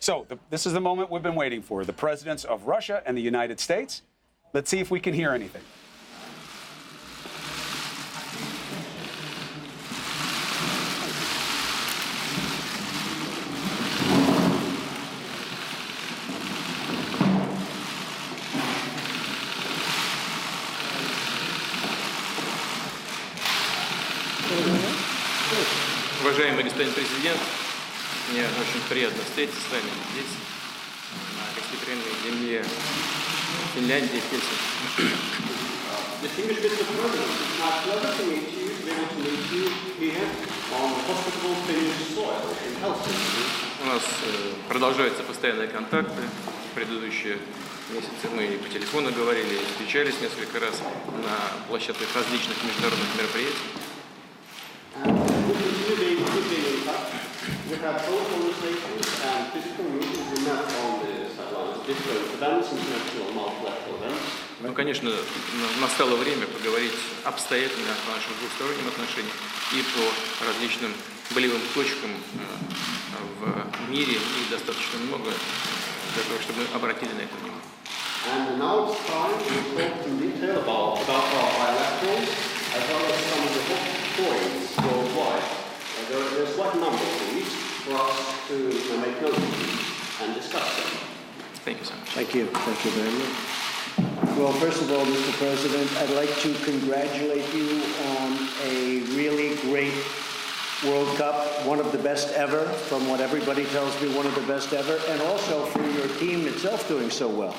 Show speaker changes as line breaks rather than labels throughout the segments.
So this is the moment we've been waiting for. The presidents of Russia and the United States. Let's see if we can hear anything.
Уважаемый господин президент, мне очень приятно встретиться с вами здесь, на гостеприимной земле Финляндии, Хельсинки.
Distinguished Mr. President, it's my pleasure to meet you, to be able to meet you here on hospitable Finnish soil in Helsinki.
У нас продолжаются постоянные контакты. В предыдущие месяцы мы по телефону говорили, встречались несколько раз на площадках различных международных мероприятий.
We've had phone conversations and physical meetings. We met on the sidelines of different events, international multilateral events.
Ну, конечно, настало время поговорить обстоятельно о наших двусторонних отношениях и по различным болевым точкам в мире, и достаточно много для того, чтобы мы обратили на это внимание.
And now it's time to talk in detail about our bilaterals, as well as some of the hot points worldwide. There's quite a number of these for us to make note of and discuss them.
Thank you so much.
Thank you. Thank you very much. Well, first of all, Mr. President, I'd like to congratulate you on a really great World Cup, one of the best ever, from what everybody tells me, one of the best ever, and also for your team itself doing so well.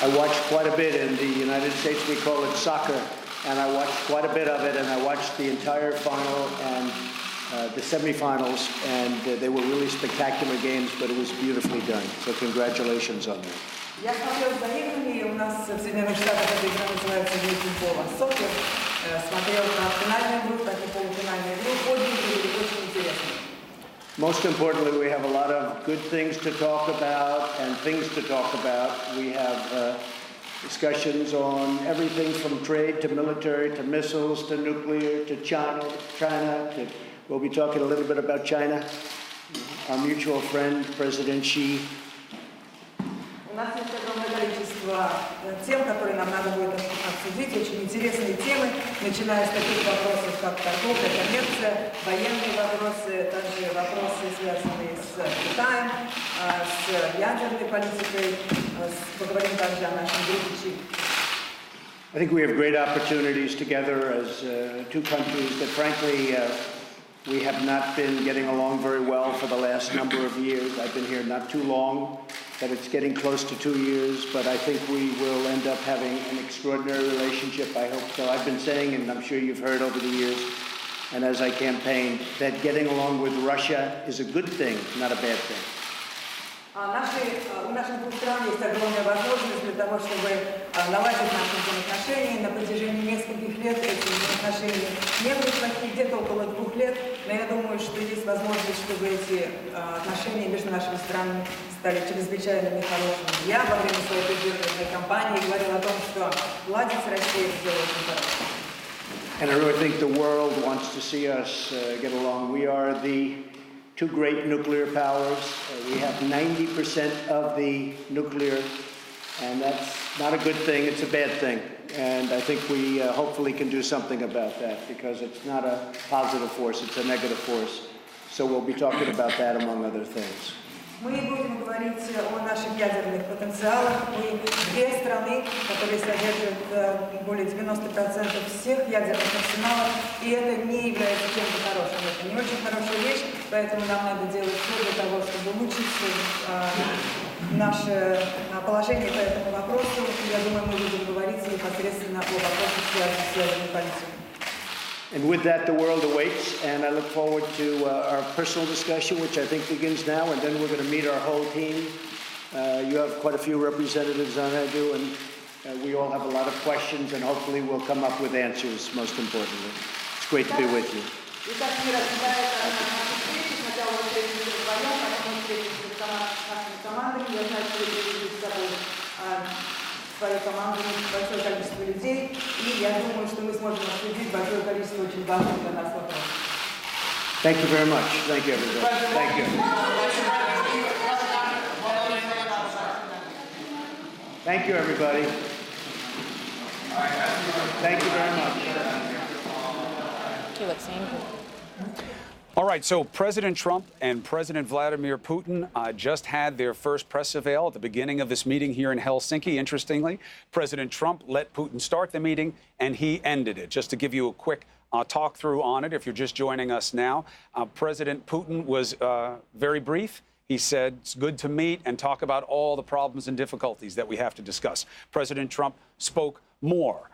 I watched quite a bit in the United States. We call it soccer, and I watched quite a bit of it, and I watched the entire final and the semifinals, and they were really spectacular games, but it was beautifully done. So congratulations on that.
Я смотрел за играми, у нас в Соединенных Штатах эта игра называется «Футбол сокер». Смотрел как финальную игру, так и полуфинальную игру. Обе были очень интересны.
Most importantly, we have a lot of good things to talk about and things to talk about. We have discussions on everything from trade to military to missiles to nuclear to China. We'll be talking a little bit about China. Our mutual friend, President Xi.
У нас есть огромное количество тем, которые нам надо будет обсудить, очень интересные темы, начиная с таких вопросов, как торговля, коммерция, военные вопросы, также вопросы, связанные с Китаем, с ядерной политикой, поговорим также о нашем друге Xi.
I think we have great opportunities together as two countries that, frankly, we have not been getting along very well for the last number of years. I've been here not too long, but it's getting close to 2 years, but I think we will end up having an extraordinary relationship. I hope so. I've been saying, and I'm sure you've heard over the years, and as I campaigned, that getting along with Russia is a good thing, not a bad thing.
У наших двух стран есть огромная возможность для того, чтобы наладить наши взаимоотношения. На протяжении нескольких лет эти взаимоотношения не были плохие, где-то около 2 лет. Но я думаю, что есть возможность, чтобы эти отношения между нашими странами стали чрезвычайно хорошими. Я во время своей предвыборной кампании говорила о том, что ладить с Россией сделать очень хорошо.
And I really think the world wants to see us get along. We are the two great nuclear powers. We have 90% of the nuclear, and that's not a good thing, it's a bad thing. And I think we hopefully can do something about that, because it's not a positive force, it's a negative force. So we'll be talking about that among other things.
Мы будем говорить о наших ядерных потенциалах. Мы две страны, которые содержат более 90% всех ядерных арсеналов, и это не является чем-то хорошим. Это не очень хорошая вещь, поэтому нам надо делать все для того, чтобы улучшить наше положение по этому вопросу. Я думаю, мы будем говорить непосредственно о вопросах, связанных с ядерной политикой.
And with that, the world awaits, and I look forward to our personal discussion, which I think begins now, and then we're going to meet our whole team. You have quite a few representatives on I do, and we all have a lot of questions, and hopefully we'll come up with answers, most importantly. It's great to be with you.
Сначала мы встретимся вдвоем, потом мы встретимся с нашими командами. Я знаю, что вы большое количество людей, и я думаю, что мы сможем обсудить большое количество очень важных для нас вопросов.
Thank you very much. Thank you, everybody. Thank you. Thank you, everybody. Thank you very much.
He looks angry.
All right, so President Trump and President Vladimir Putin just had their first press avail at the beginning of this meeting here in Helsinki. Interestingly, President Trump let Putin start the meeting, and he ended it. Just to give you a quick talk through on it, if you're just joining us now, President Putin was very brief. He said it's good to meet and talk about all the problems and difficulties that we have to discuss. President Trump spoke more.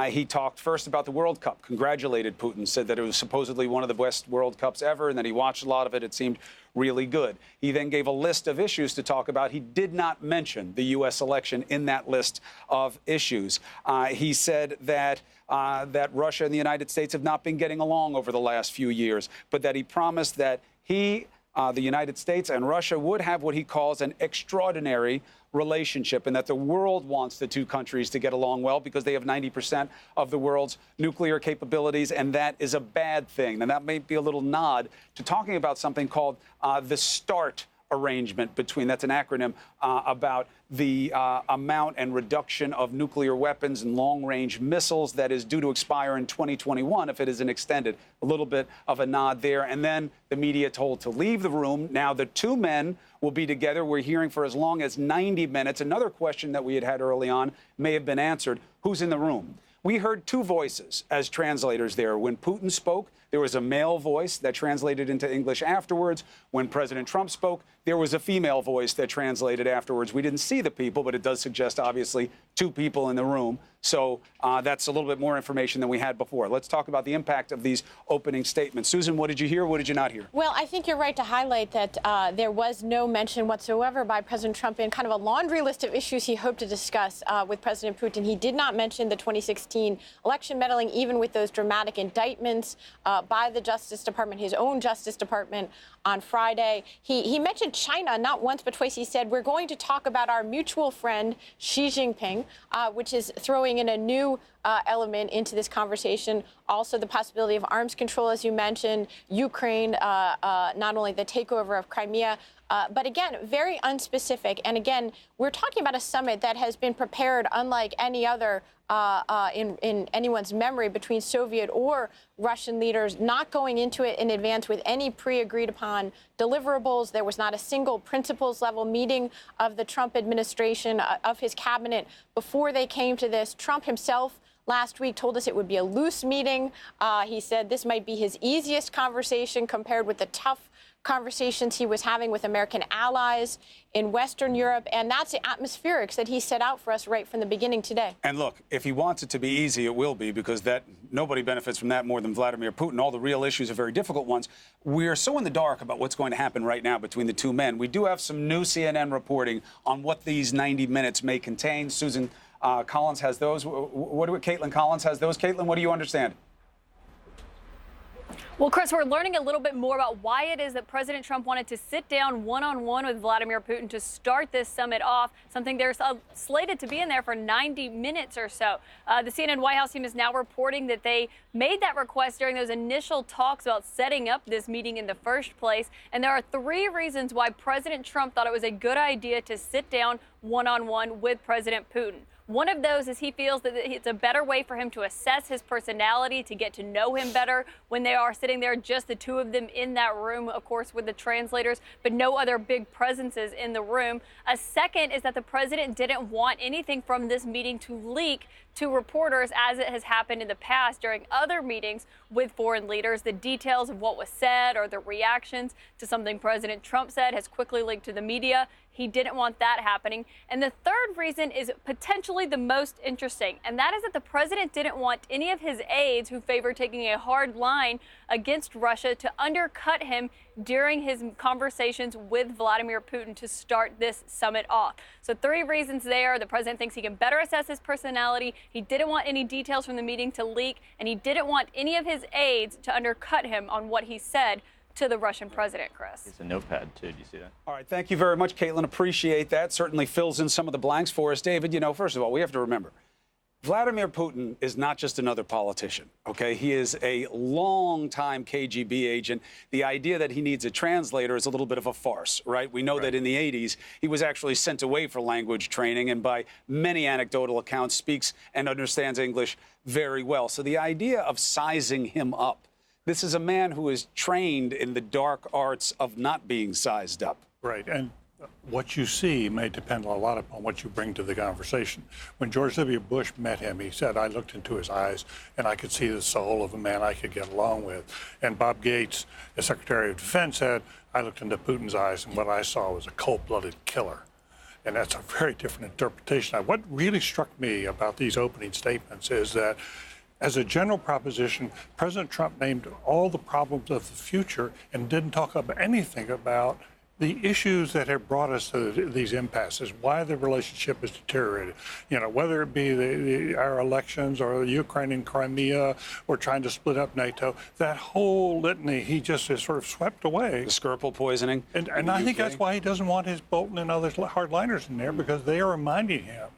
He talked first about the World Cup, congratulated Putin, said that it was supposedly one of the best World Cups ever, and that he watched a lot of it. It seemed really good. He then gave a list of issues to talk about. He did not mention the U.S. election in that list of issues. He said that Russia and the United States have not been getting along over the last few years, but that he promised that he, the United States and Russia would have what he calls an extraordinary relationship, and that the world wants the two countries to get along well because they have 90% of the world's nuclear capabilities, and that is a bad thing. And that may be a little nod to talking about something called the START arrangement between, that's an acronym, about the amount and reduction of nuclear weapons and long-range missiles that is due to expire in 2021 if it isn't extended. A little bit of a nod there. And then the media told to leave the room. Now the two men will be together. We're hearing for as long as 90 minutes. Another question that we had early on may have been answered. Who's in the room? We heard two voices as translators there. When Putin spoke, there was a male voice that translated into English afterwards. When President Trump spoke, there was a female voice that translated afterwards. We didn't see the people, but it does suggest, obviously, two people in the room. So that's a little bit more information than we had before. Let's talk about the impact of these opening statements. Susan, what did you hear? What did you not hear?
Well, I think you're right to highlight that there was no mention whatsoever by President Trump in kind of a laundry list of issues he hoped to discuss with President Putin. He did not mention the 2016 election meddling, even with those dramatic indictments by the Justice Department, his own Justice Department on Friday. He mentioned China not once but twice. He said, we're going to talk about our mutual friend Xi Jinping, which is throwing in a new element into this conversation. Also, the possibility of arms control, as you mentioned, Ukraine, not only the takeover of Crimea, but again, very unspecific. And again, we're talking about a summit that has been prepared unlike any other in anyone's memory between Soviet or Russian leaders, not going into it in advance with any pre-agreed upon deliverables. There was not a single principles level meeting of the Trump administration, of his cabinet, before they came to this. Trump himself last week told us it would be a loose meeting. He said this might be his easiest conversation compared with the tough conversations he was having with American allies in Western Europe. And that's the atmospherics that he set out for us right from the beginning today.
And look, if he wants it to be easy, it will be, because that nobody benefits from that more than Vladimir Putin. All the real issues are very difficult ones. We're so in the dark about what's going to happen right now between the two men. We do have some new CNN reporting on what these 90 minutes may contain. Susan Collins has those. Caitlin Collins has those. Caitlin, what do you understand?
Well, Chris, we're learning a little bit more about why it is that President Trump wanted to sit down one-on-one with Vladimir Putin to start this summit off, something they're slated to be in there for 90 minutes or so. The CNN White House team is now reporting that they made that request during those initial talks about setting up this meeting in the first place. And there are three reasons why President Trump thought it was a good idea to sit down one-on-one with President Putin. One of those is he feels that it's a better way for him to assess his personality, to get to know him better when they are sitting there, just the two of them in that room, of course, with the translators, but no other big presences in the room. A second is that the president didn't want anything from this meeting to leak to reporters, as it has happened in the past during other meetings with foreign leaders. The details of what was said or the reactions to something President Trump said has quickly leaked to the media. He didn't want that happening. And the third reason is potentially the most interesting, and that is that the president didn't want any of his aides who favor taking a hard line against Russia to undercut him during his conversations with Vladimir Putin to start this summit off. So three reasons there. The president thinks he can better assess his personality. He didn't want any details from the meeting to leak, and he didn't want any of his aides to undercut him on what he said to the Russian president, Chris.
It's a notepad, too. Do you see that?
All right. Thank you very much, Caitlin. Appreciate that. Certainly fills in some of the blanks for us. David, you know, first of all, we have to remember, Vladimir Putin is not just another politician, okay? He is a long-time KGB agent. The idea that he needs a translator is a little bit of a farce, right? We know that in the 80s, he was actually sent away for language training and by many anecdotal accounts speaks and understands English very well. So the idea of sizing him up, this is a man who is trained in the dark arts of not being sized up.
Right. And what you see may depend a lot upon what you bring to the conversation. When George W. Bush met him, he said, I looked into his eyes and I could see the soul of a man I could get along with. And Bob Gates, the Secretary of Defense, said, I looked into Putin's eyes and what I saw was a cold-blooded killer. And that's a very different interpretation. What really struck me about these opening statements is that as a general proposition, President Trump named all the problems of the future and didn't talk about anything about the issues that have brought us to these impasses, why the relationship is deteriorated, you know, whether it be our elections or Ukraine and Crimea or trying to split up NATO, that whole litany, he just is sort of swept away.
The Skripal poisoning.
And I think that's why he doesn't want his Bolton and other hardliners in there, because they are reminding him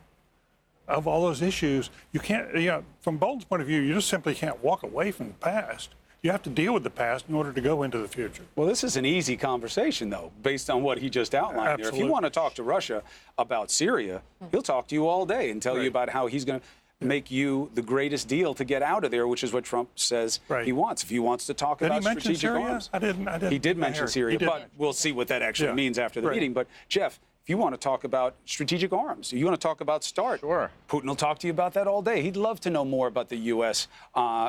of all those issues. You can't, you know, from Bolton's point of view, you just simply can't walk away from the past. You have to deal with the past in order to go into the future.
Well, this is an easy conversation, though, based on what he just outlined
Absolutely.
there. If you want to talk to Russia about Syria, he'll talk to you all day and tell you about how he's going to make you the greatest deal to get out of there, which is what Trump says he wants. If he wants to talk about strategic
Syria?
arms.
I didn't.
He did mention Syria, but we'll see what that actually means after the meeting. But, Jeff, if you want to talk about strategic arms, you want to talk about START,
sure.
Putin will talk to you about that all day. He'd love to know more about the U.S.,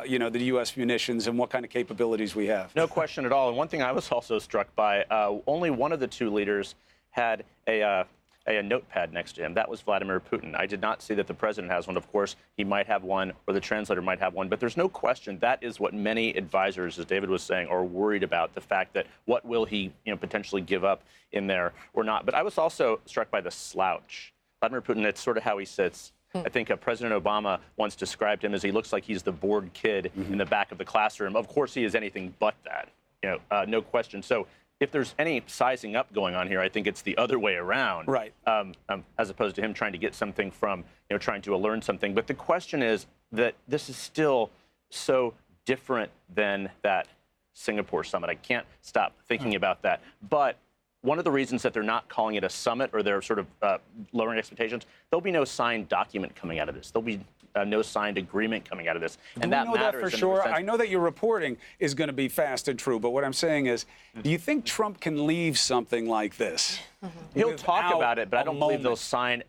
you know, the U.S. munitions and what kind of capabilities we have.
No question at all. And one thing I was also struck by, only one of the two leaders had a notepad next to him. That was Vladimir Putin. I did not see that the president has one. Of course, he might have one, or the translator might have one. But there's no question that is what many advisors, as David was saying, are worried about, the fact that what will he, you know, potentially give up in there or not. But I was also struck by the slouch. Vladimir Putin, it's sort of how he sits. I think President Obama once described him as he looks like he's the bored kid in the back of the classroom. Of course, he is anything but that, you know, no question. So if there's any sizing up going on here, I think it's the other way around,
right?
As opposed to him trying to get something from, you know, trying to learn something. But the question is that this is still so different than that Singapore summit. I can't stop thinking about that. But one of the reasons that they're not calling it a summit, or they're sort of lowering expectations, there'll be no signed document coming out of this. There'll be no signed agreement coming out of this. And that
know that
matters
for sure. I know that your reporting is going to be fast and true, but what I'm saying is, do you think Trump can leave something like this?
He'll talk about it, but I don't believe they'll
moment?
sign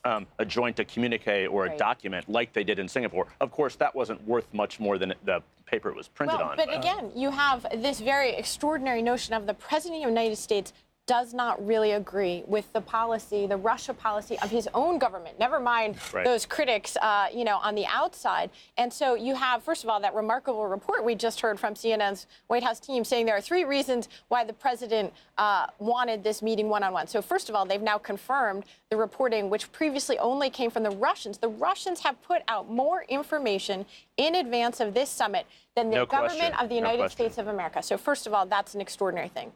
a joint communique or a document like they did in Singapore. Of course, that wasn't worth much more than the paper it was printed on.
But again, you have this very extraordinary notion of the President of the United States does not really agree with the policy, the Russia policy of his own government, never mind those critics, you know, on the outside. And so you have, first of all, that remarkable report we just heard from CNN's White House team saying there are 3 reasons why the president wanted this meeting one-on-one. So first of all, they've now confirmed the reporting, which previously only came from the Russians. The Russians have put out more information in advance of this summit than the government of the United States of America. So first of all, that's an extraordinary thing.